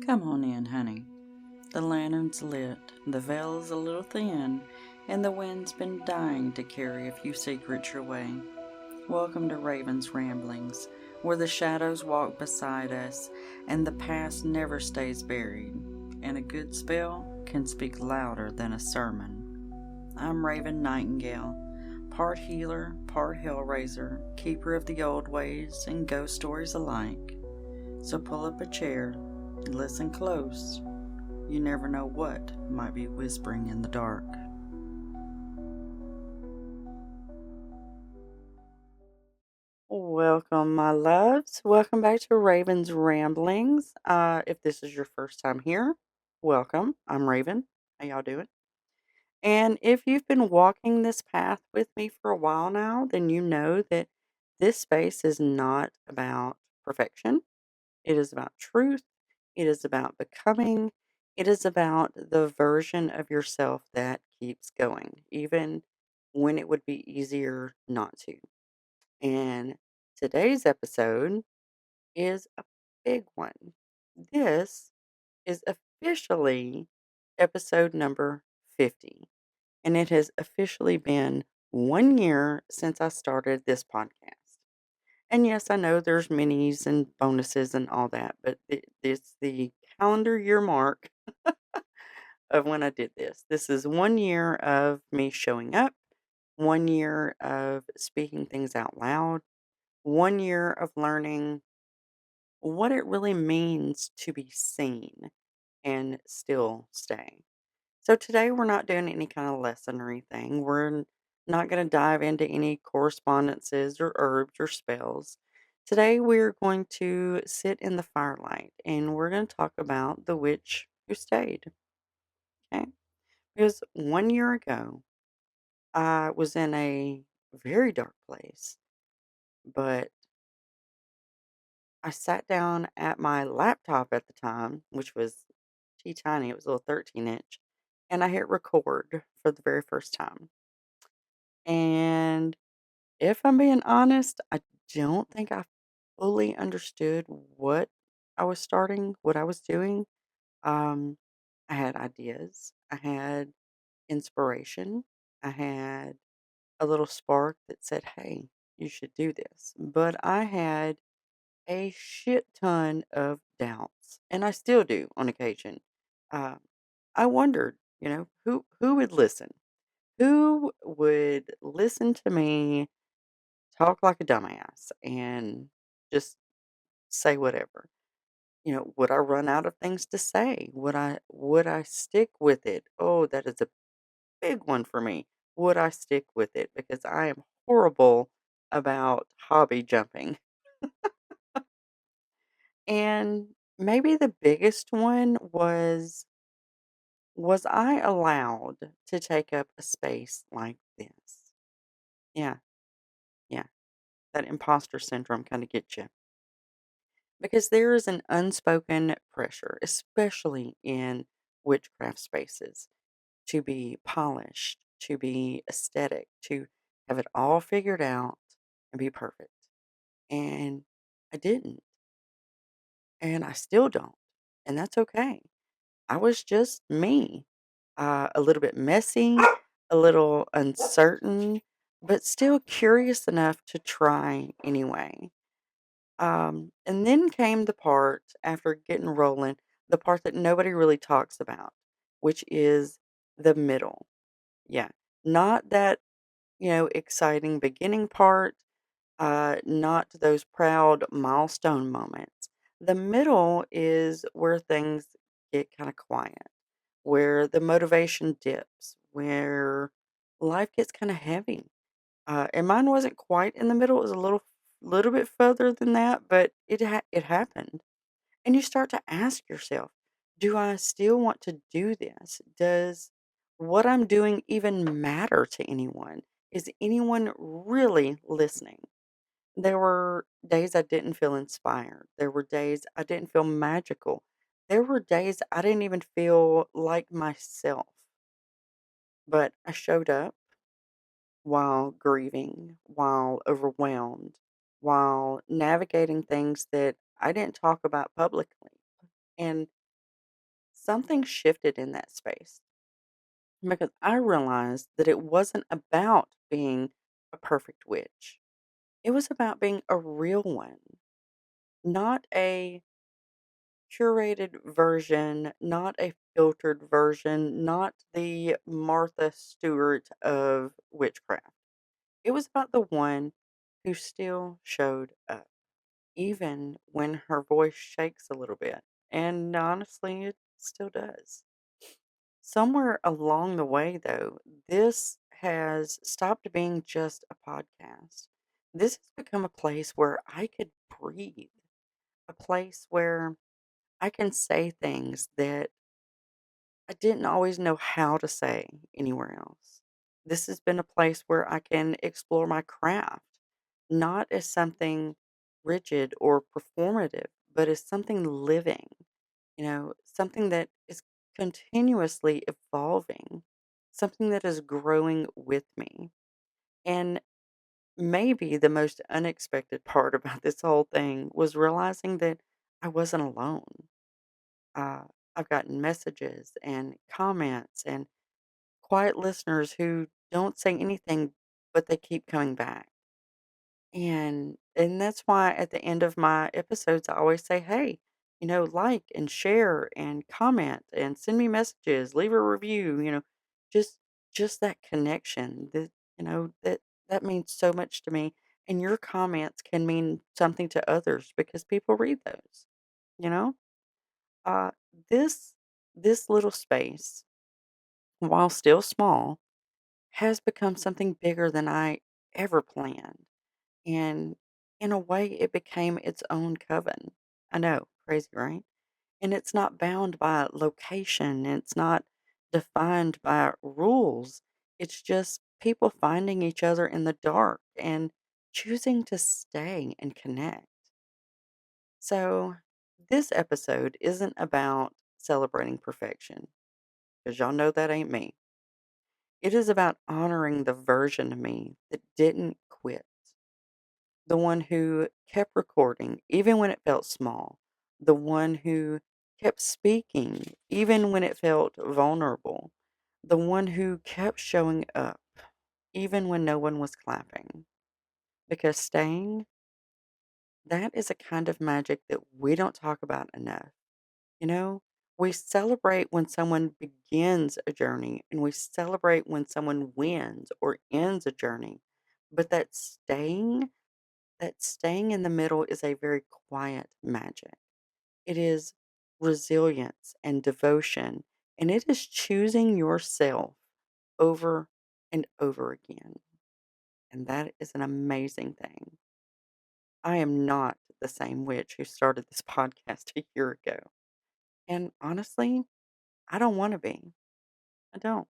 Come on in, honey. The lantern's lit, the veil's a little thin, and the wind's been dying to carry a few secrets your way. Welcome to Raven's Ramblings, where the shadows walk beside us and the past never stays buried, and a good spell can speak louder than a sermon. I'm Raven Nightingale, part healer, part hellraiser, keeper of the old ways and ghost stories alike. So pull up a chair and listen close. You never know what might be whispering in the dark. Welcome, my loves. Welcome back to Raven's Ramblings. If this is your first time here, welcome. I'm Raven. How y'all doing? And if you've been walking this path with me for a while now, then you know that this space is not about perfection. It is about truth. It is about becoming. It is about the version of yourself that keeps going, even when it would be easier not to. And today's episode is a big one. This is officially episode number 50. And it has officially been 1 year since I started this podcast. And yes, I know there's minis and bonuses and all that, but it's the calendar year mark of when I did this. This is 1 year of me showing up, 1 year of speaking things out loud, 1 year of learning what it really means to be seen and still stay. So today we're not doing any kind of lesson or anything. Not going to dive into any correspondences or herbs or spells. Today we're going to sit in the firelight and we're going to talk about the witch who stayed. Okay? Because 1 year ago, I was in a very dark place, but I sat down at my laptop at the time, which was teeny tiny, it was a little 13-inch, and I hit record for the very first time. And if I'm being honest, I don't think I fully understood what I was starting, what I was doing. Um, I had ideas, I had inspiration, I had a little spark that said, hey, you should do this. But I had a shit ton of doubts, and I still do on occasion. Uh, I wondered, who would listen? Who would listen to me talk like a dumbass and just say whatever? Would I run out of things to say? Would I stick with it? Oh, that is a big one for me. Would I stick with it? Because I am horrible about hobby jumping. And maybe the biggest one was I allowed to take up a space like this? Yeah, yeah. That imposter syndrome kind of gets you. Because there is an unspoken pressure, especially in witchcraft spaces, to be polished, to be aesthetic, to have it all figured out and be perfect. And I didn't. And I still don't. And that's okay. I was just me, a little bit messy, a little uncertain, but still curious enough to try anyway. And then came the part after getting rolling, the part that nobody really talks about, which is the middle. Yeah. Not that, exciting beginning part, not those proud milestone moments. The middle is where things get kind of quiet, where the motivation dips, where life gets kind of heavy. And mine wasn't quite in the middle; it was a little bit further than that, but it happened. And you start to ask yourself, do I still want to do this? Does what I'm doing even matter to anyone? Is anyone really listening? There were days I didn't feel inspired. There were days I didn't feel magical. There were days I didn't even feel like myself. But I showed up while grieving, while overwhelmed, while navigating things that I didn't talk about publicly. And something shifted in that space because I realized that it wasn't about being a perfect witch. It was about being a real one, not a curated version, not a filtered version, not the Martha Stewart of witchcraft. It was about the one who still showed up, even when her voice shakes a little bit. And honestly, it still does. Somewhere along the way, though, this has stopped being just a podcast. This has become a place where I could breathe, a place where I can say things that I didn't always know how to say anywhere else. This has been a place where I can explore my craft, not as something rigid or performative, but as something living, something that is continuously evolving, something that is growing with me. And maybe the most unexpected part about this whole thing was realizing that I wasn't alone. Uh, I've gotten messages and comments and quiet listeners who don't say anything, but they keep coming back. And that's why at the end of my episodes I always say, "Hey, like and share and comment and send me messages, leave a review, just just that connection that means so much to me. And your comments can mean something to others because people read those, you know? Uh this this little space, while still small, has become something bigger than I ever planned. And in a way, it became its own coven. I know, crazy, right? And it's not bound by location, it's not defined by rules. It's just people finding each other in the dark and choosing to stay and connect. So, this episode isn't about celebrating perfection, because y'all know that ain't me. It is about honoring the version of me that didn't quit, the one who kept recording even when it felt small, the one who kept speaking even when it felt vulnerable, the one who kept showing up even when no one was clapping. Because staying, that is a kind of magic that we don't talk about enough. You know, we celebrate when someone begins a journey and we celebrate when someone wins or ends a journey. But that staying in the middle is a very quiet magic. It is resilience and devotion, and it is choosing yourself over and over again. And that is an amazing thing. I am not the same witch who started this podcast a year ago. And honestly, I don't want to be. I don't.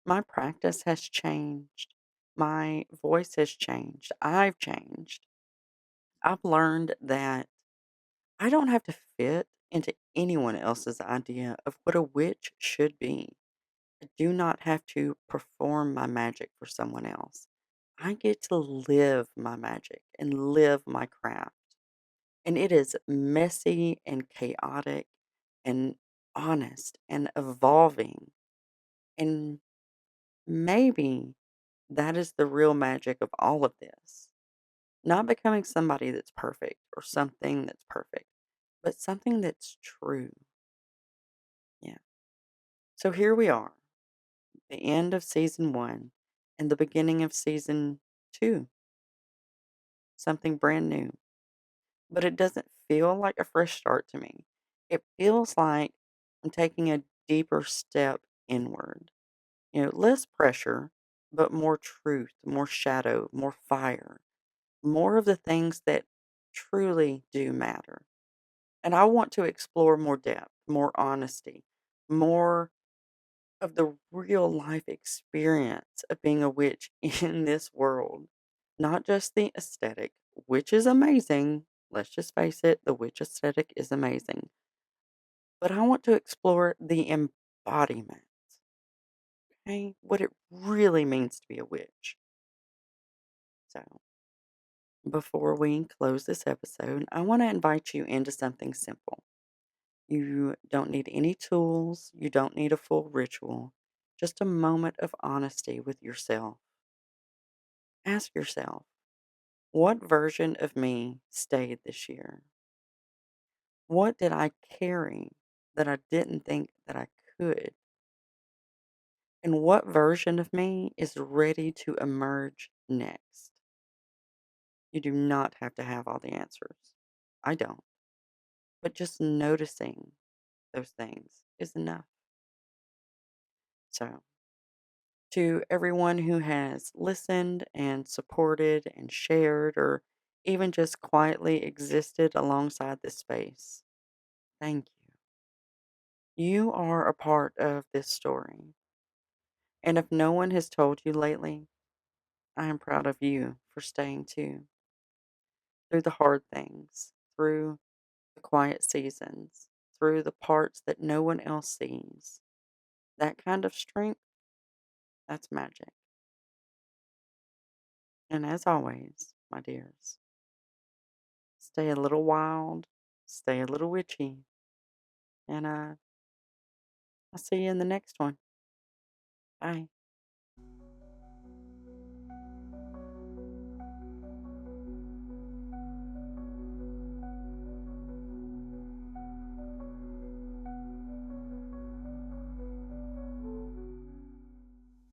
My practice has changed. My voice has changed. I've changed. I've learned that I don't have to fit into anyone else's idea of what a witch should be. I do not have to perform my magic for someone else. I get to live my magic and live my craft. And it is messy and chaotic and honest and evolving. And maybe that is the real magic of all of this. Not becoming somebody that's perfect or something that's perfect, but something that's true. Yeah. So here we are, the end of season one and the beginning of season two, something brand new. But it doesn't feel like a fresh start to me. It feels like I'm taking a deeper step inward. Less pressure, but more truth, more shadow, more fire, more of the things that truly do matter. And I want to explore more depth, more honesty, more of the real life experience of being a witch in this world, not just the aesthetic, which is amazing. Let's just face it, the witch aesthetic is amazing. But I want to explore the embodiment, okay? What it really means to be a witch. So, before we close this episode, I want to invite you into something simple. You don't need any tools, you don't need a full ritual, just a moment of honesty with yourself. Ask yourself, what version of me stayed this year? What did I carry that I didn't think that I could? And what version of me is ready to emerge next? You do not have to have all the answers. I don't. But just noticing those things is enough. So, to everyone who has listened and supported and shared, or even just quietly existed alongside this space, thank you. You are a part of this story. And if no one has told you lately, I am proud of you for staying too. Through the hard things, through the quiet seasons, through the parts that no one else sees. That kind of strength, that's magic. And as always, my dears, stay a little wild, stay a little witchy, and I'll see you in the next one. Bye.